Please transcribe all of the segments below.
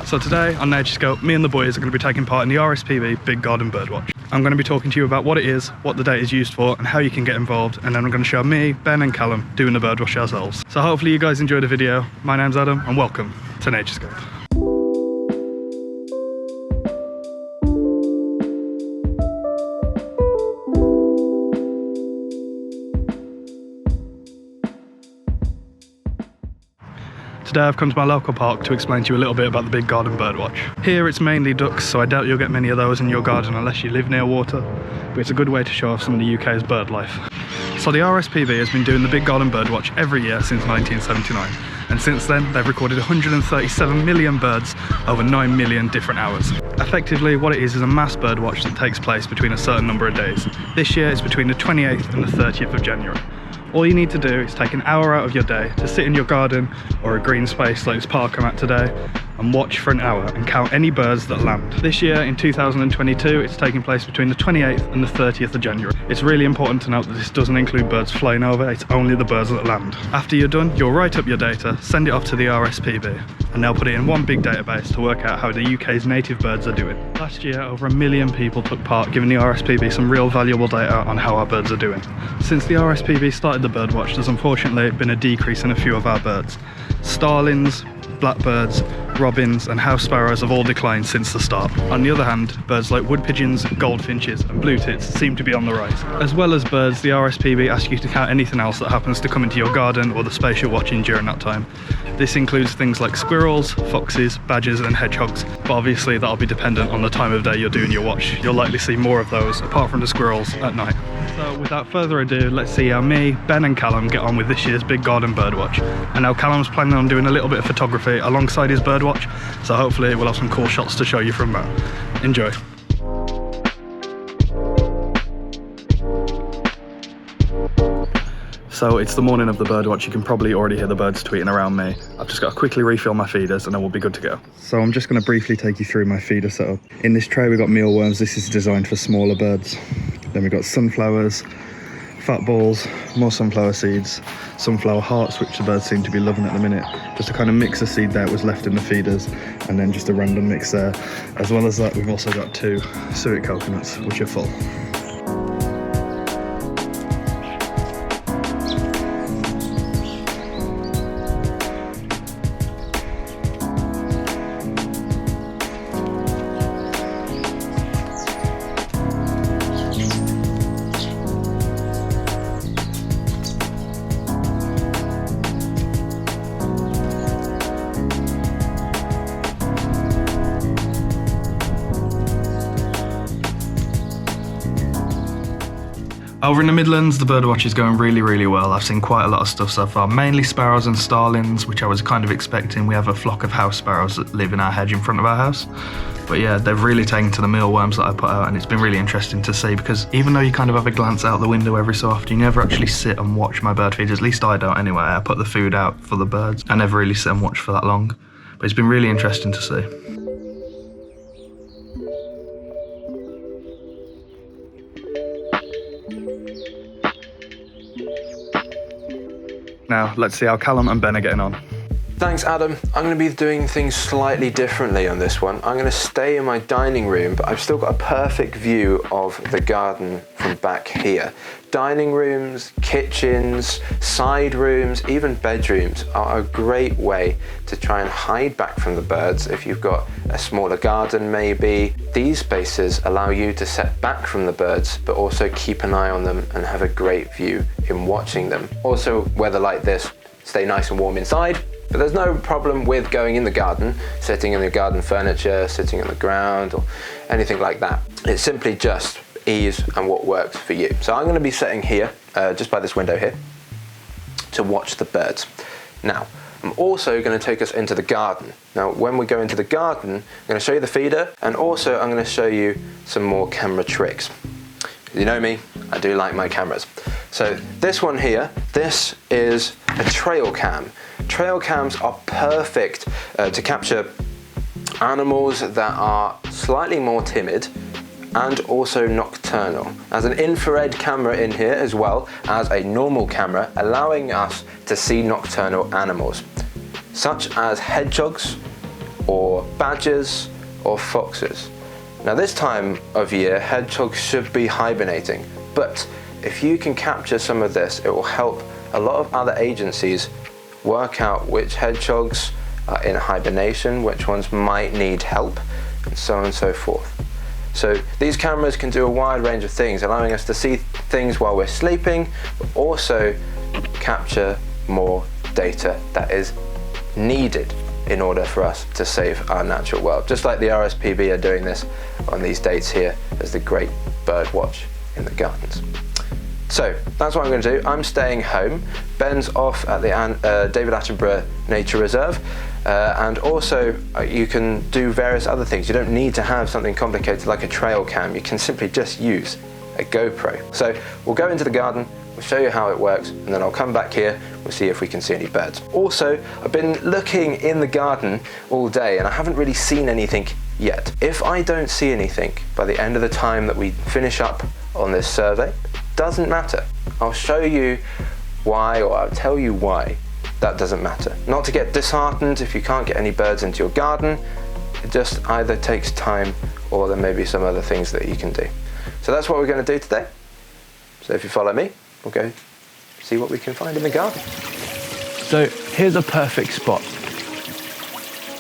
So today on Naturescope, me and the boys are going to be taking part in the RSPB Big Garden Birdwatch. I'm going to be talking to you about what it is, what the data is used for, and how you can get involved, and then I'm going to show me, Ben and Callum doing the birdwatch ourselves. So hopefully you guys enjoy the video. My name's Adam and welcome to Naturescope. Today I've come to my local park to explain to you a little bit about the Big Garden Birdwatch. Here it's mainly ducks, so I doubt you'll get many of those in your garden unless you live near water, but it's a good way to show off some of the UK's bird life. So the RSPB has been doing the Big Garden Birdwatch every year since 1979, and since then they've recorded 137 million birds over 9 million different hours. Effectively, what it is a mass birdwatch that takes place between a certain number of days. This year it's between the 28th and the 30th of January. All you need to do is take an hour out of your day to sit in your garden or a green space like this park I'm at today and watch for an hour and count any birds that land. This year in 2022 it's taking place between the 28th and the 30th of January. It's really important to note that this doesn't include birds flying over, it's only the birds that land. After you're done, you'll write up your data, send it off to the RSPB, and they'll put it in one big database to work out how the UK's native birds are doing. Last year over 1 million people took part, giving the RSPB some real valuable data on how our birds are doing. Since the RSPB started the birdwatch, there's unfortunately been a decrease in a few of our birds. Starlings, blackbirds, robins and house sparrows have all declined since the start. On the other hand, birds like wood pigeons, goldfinches and blue tits seem to be on the rise. As well as birds, the RSPB asks you to count anything else that happens to come into your garden or the space you're watching during that time. This includes things like squirrels, foxes, badgers and hedgehogs, but obviously that'll be dependent on the time of day you're doing your watch. You'll likely see more of those, apart from the squirrels, at night. So without further ado, let's see how me, Ben and Callum get on with this year's Big Garden Birdwatch. And now Callum's planning on doing a little bit of photography alongside his birdwatch, so hopefully we'll have some cool shots to show you from that. Enjoy. So it's the morning of the birdwatch. You can probably already hear the birds tweeting around me. I've just got to quickly refill my feeders and then we'll be good to go. So I'm just going to briefly take you through my feeder setup. In this tray we've got mealworms. This is designed for smaller birds. Then we've got sunflowers, fat balls, more sunflower seeds, sunflower hearts, which the birds seem to be loving at the minute. Just a kind of mix of seed that was left in the feeders, and then just a random mix there. As well as that, we've also got 2 suet coconuts, which are full. Over in the Midlands, the birdwatch is going really well. I've seen quite a lot of stuff so far, mainly sparrows and starlings, which I was kind of expecting. We have a flock of house sparrows that live in our hedge in front of our house. But yeah, they've really taken to the mealworms that I put out, and it's been really interesting to see, because even though you kind of have a glance out the window every so often, you never actually sit and watch my bird feeders. At least I don't anyway. I put the food out for the birds. I never really sit and watch for that long. But it's been really interesting to see. Now, let's see how Callum and Ben are getting on. Thanks, Adam. I'm going to be doing things slightly differently on this one. I'm going to stay in my dining room, but I've still got a perfect view of the garden from back here. Dining rooms, kitchens, side rooms, even bedrooms are a great way to try and hide back from the birds if you've got a smaller garden maybe. These spaces allow you to set back from the birds, but also keep an eye on them and have a great view in watching them. Also, weather like this, stay nice and warm inside. But there's no problem with going in the garden, sitting in the garden furniture, sitting on the ground or anything like that. It's simply just ease and what works for you. So I'm going to be sitting here, just by this window here, to watch the birds. Now, I'm also going to take us into the garden. Now, when we go into the garden, I'm going to show you the feeder, and also I'm going to show you some more camera tricks. You know me, I do like my cameras. So this one here, this is a trail cam. Trail cams are perfect to capture animals that are slightly more timid and also nocturnal. There's an infrared camera in here as well as a normal camera, allowing us to see nocturnal animals, such as hedgehogs, or badgers or foxes. Now this time of year, hedgehogs should be hibernating, but if you can capture some of this, it will help a lot of other agencies work out which hedgehogs are in hibernation, which ones might need help, and so on and so forth. So these cameras can do a wide range of things, allowing us to see things while we're sleeping, but also capture more data that is needed in order for us to save our natural world. Just like the RSPB are doing this on these dates here as the Great Birdwatch in the Gardens. So that's what I'm going to do. I'm staying home. Ben's off at the David Attenborough Nature Reserve. And also you can do various other things. You don't need to have something complicated like a trail cam. You can simply just use a GoPro. So we'll go into the garden, we'll show you how it works, and then I'll come back here, we'll see if we can see any birds. Also, I've been looking in the garden all day and I haven't really seen anything yet. If I don't see anything by the end of the time that we finish up on this survey, doesn't matter. I'll show you why, or I'll tell you why that doesn't matter. Not to get disheartened if you can't get any birds into your garden. It just either takes time or there may be some other things that you can do. So that's what we're going to do today. So if you follow me, we'll go see what we can find in the garden. So here's a perfect spot.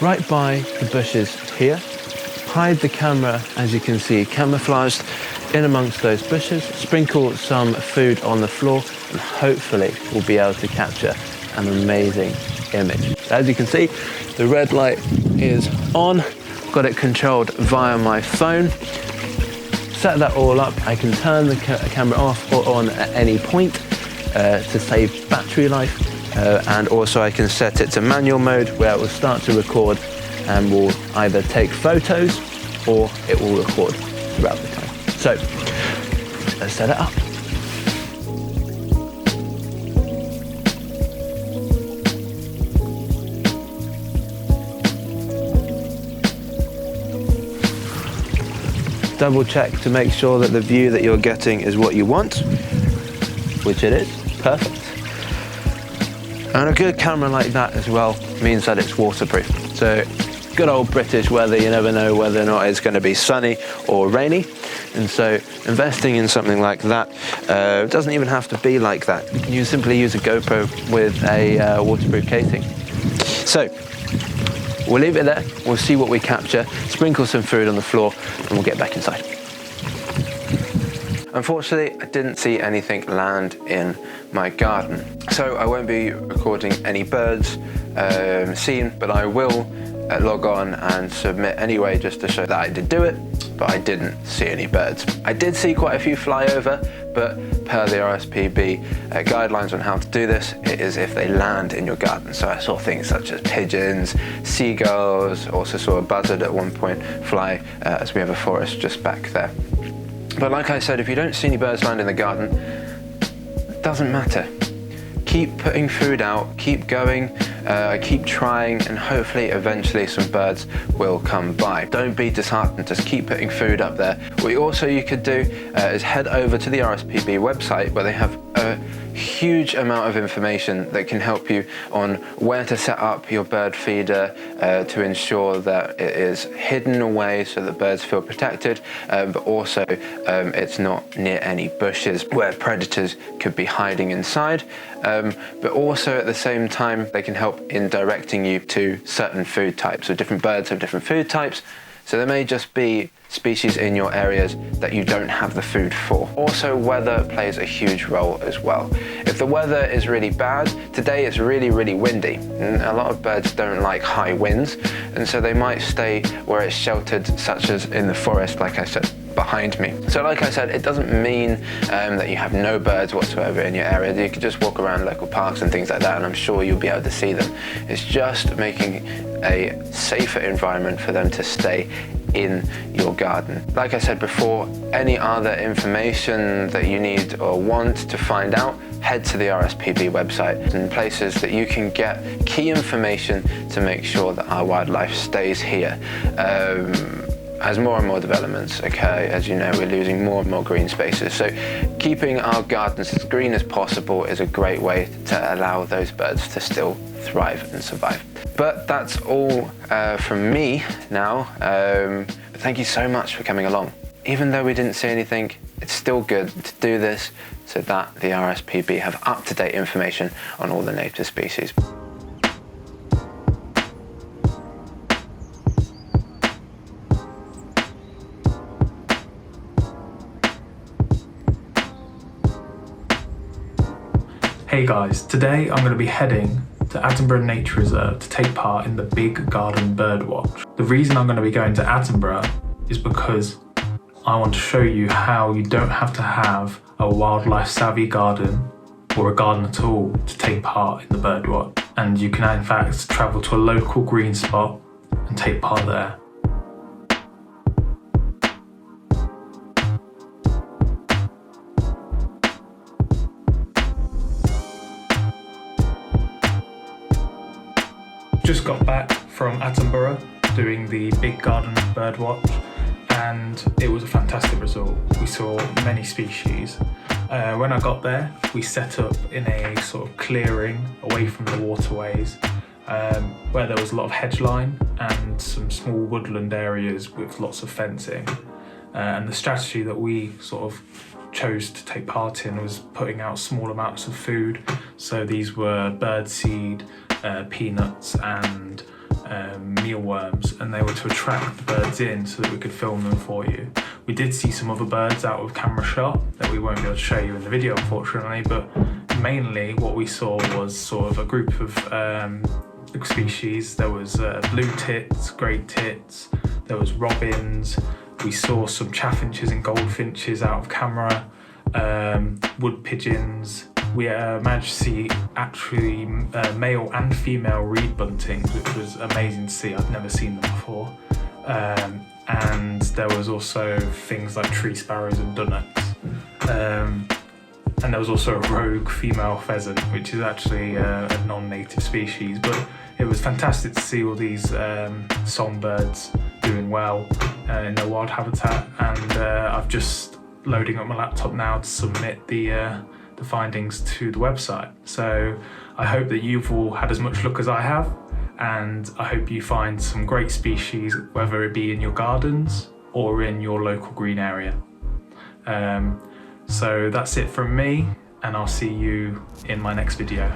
Right by the bushes here. Hide the camera, as you can see, camouflaged in amongst those bushes. Sprinkle some food on the floor and hopefully we'll be able to capture an amazing image. As you can see, the red light is on. Got it controlled via my phone. Set that all up. I can turn the camera off or on at any point to save battery life. And also I can set it to manual mode where it will start to record and will either take photos or it will record throughout the time. So let's set it up. Double check to make sure that the view that you're getting is what you want, which it is. Perfect. And a good camera like that as well means that it's waterproof. So good old British weather, you never know whether or not it's going to be sunny or rainy. And so investing in something like that doesn't even have to be like that. You can simply use a GoPro with a waterproof casing. So we'll leave it there, we'll see what we capture, sprinkle some food on the floor, and we'll get back inside. Unfortunately, I didn't see anything land in my garden, so I won't be recording any birds seen, but I will log on and submit anyway just to show that I did do it, but I didn't see any birds. I did see quite a few fly over, but per the RSPB guidelines on how to do this, it is if they land in your garden. So I saw things such as pigeons, seagulls, also saw a buzzard at one point fly as we have a forest just back there. But like I said, if you don't see any birds land in the garden, it doesn't matter. Keep putting food out, keep going, keep trying, and hopefully eventually some birds will come by. Don't be disheartened, just keep putting food up there. What also you could do is head over to the RSPB website where they have a huge amount of information that can help you on where to set up your bird feeder to ensure that it is hidden away so that birds feel protected, but also it's not near any bushes where predators could be hiding inside. But also at the same time they can help in directing you to certain food types. So different birds have different food types, so there may just be species in your areas that you don't have the food for. Also, weather plays a huge role as well. If the weather is really bad, today it's really windy, and a lot of birds don't like high winds, and so they might stay where it's sheltered, such as in the forest, like I said, behind me. So like I said, it doesn't mean that you have no birds whatsoever in your area. You can just walk around local parks and things like that, and I'm sure you'll be able to see them. It's just making a safer environment for them to stay in your garden. Like I said before, any other information that you need or want to find out, head to the RSPB website and places that you can get key information to make sure that our wildlife stays here. as more and more developments occur, as you know, we're losing more and more green spaces. So keeping our gardens as green as possible is a great way to allow those birds to still thrive and survive. But that's all from me now. But thank you so much for coming along. Even though we didn't see anything, it's still good to do this so that the RSPB have up-to-date information on all the native species. Hey guys, today I'm going to be heading to Attenborough Nature Reserve to take part in the Big Garden Birdwatch. The reason I'm going to be going to Attenborough is because I want to show you how you don't have to have a wildlife savvy garden or a garden at all to take part in the birdwatch. And you can in fact travel to a local green spot and take part there. Just got back from Attenborough doing the Big Garden Birdwatch, and it was a fantastic result. We saw many species. When I got there, we set up in a sort of clearing away from the waterways, where there was a lot of hedgeline and some small woodland areas with lots of fencing. And the strategy that we sort of chose to take part in was putting out small amounts of food. So these were birdseed, peanuts and mealworms, and they were to attract the birds in so that we could film them for you. We did see some other birds out of camera shot that we won't be able to show you in the video unfortunately, but mainly what we saw was sort of a group of species. There was blue tits, grey tits, there was robins, we saw some chaffinches and goldfinches out of camera, wood pigeons. We managed to see actually male and female reed buntings, which was amazing to see. I've never seen them before. And there was also things like tree sparrows and dunnocks. And there was also a rogue female pheasant, which is actually a non-native species. But it was fantastic to see all these songbirds doing well in their wild habitat. And I've just loading up my laptop now to submit the findings to the website. So I hope that you've all had as much luck as I have, and I hope you find some great species, whether it be in your gardens or in your local green area. So that's it from me, and I'll see you in my next video.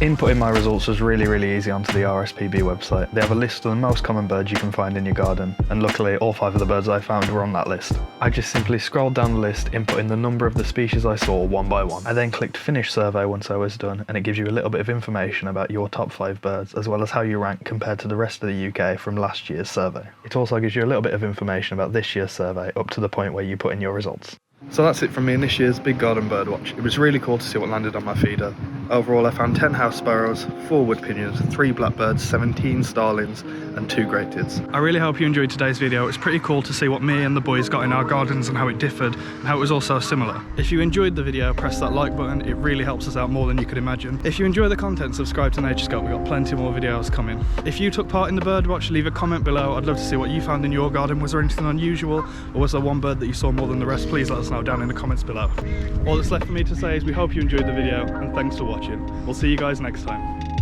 Inputting my results was really easy onto the RSPB website. They have a list of the most common birds you can find in your garden, and luckily all 5 of the birds I found were on that list. I just simply scrolled down the list, inputting the number of the species I saw one by one. I then clicked Finish Survey once I was done, and it gives you a little bit of information about your top 5 birds, as well as how you rank compared to the rest of the UK from last year's survey. It also gives you a little bit of information about this year's survey up to the point where you put in your results. So that's it from me in this year's Big Garden Birdwatch. It was really cool to see what landed on my feeder. Overall I found 10 house sparrows, 4 wood pigeons, 3 blackbirds, 17 starlings and 2 great tits. I really hope you enjoyed today's video. It's pretty cool to see what me and the boys got in our gardens and how it differed and how it was also similar. If you enjoyed the video, press that like button. It really helps us out more than you could imagine. If you enjoy the content, subscribe to Naturescope. We've got plenty more videos coming. If you took part in the birdwatch, leave a comment below. I'd love to see what you found in your garden. Was there anything unusual, or was there one bird that you saw more than the rest? Please let us know down in the comments below. All that's left for me to say is we hope you enjoyed the video, and thanks for watching. We'll see you guys next time.